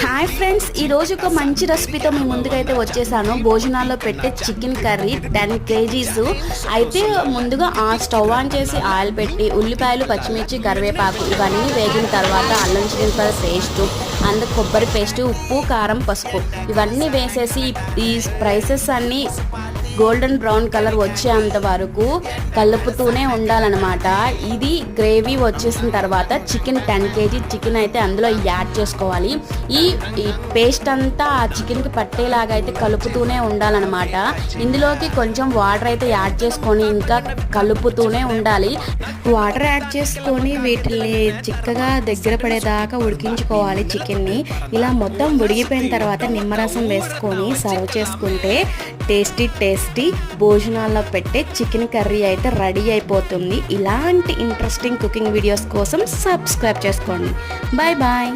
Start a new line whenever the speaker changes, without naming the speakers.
Hi friends, ఈరోజు ఒక మంచి రెసిపీతో మీ ముందుకైతే వచ్చేసాను. భోజనాల్లో పెట్టే చికెన్ కర్రీ 10 kgs. అయితే ముందుగా ఆ స్టవ్ ఆన్ చేసి ఆయిల్ పెట్టి ఉల్లిపాయలు, పచ్చిమిర్చి, కరివేపాకు ఇవన్నీ వేగిన తర్వాత అల్లం చిల్లిపాయల పేస్టు, అందుకు కొబ్బరి పేస్టు, ఉప్పు, కారం, పసుపు ఇవన్నీ వేసేసి ఈ స్పైసెస్ అన్నీ గోల్డెన్ బ్రౌన్ కలర్ వచ్చేంత వరకు కలుపుతూనే ఉండాలన్నమాట. ఇది గ్రేవీ వచ్చేసిన తర్వాత చికెన్ 10 kg చికెన్ అయితే అందులో యాడ్ చేసుకోవాలి. ఈ పేస్ట్ అంతా ఆ చికెన్కి పట్టేలాగా అయితే కలుపుతూనే ఉండాలన్నమాట. ఇందులోకి కొంచెం వాటర్ అయితే యాడ్ చేసుకొని ఇంకా కలుపుతూనే ఉండాలి. వాటర్ యాడ్ చేసుకొని వీటిని చిక్కగా దగ్గర పడేదాకా ఉడికించుకోవాలి చికెన్ని. ఇలా మొత్తం ఉడికిపోయిన తర్వాత నిమ్మరసం వేసుకొని సర్వ్ చేసుకుంటే టేస్టీ భోజనాల్లో పెట్టే చికెన్ కర్రీ అయితే రెడీ అయిపోతుంది. ఇలాంటి ఇంట్రెస్టింగ్ కుకింగ్ వీడియోస్ కోసం సబ్స్క్రైబ్ చేసుకోండి. Bye bye.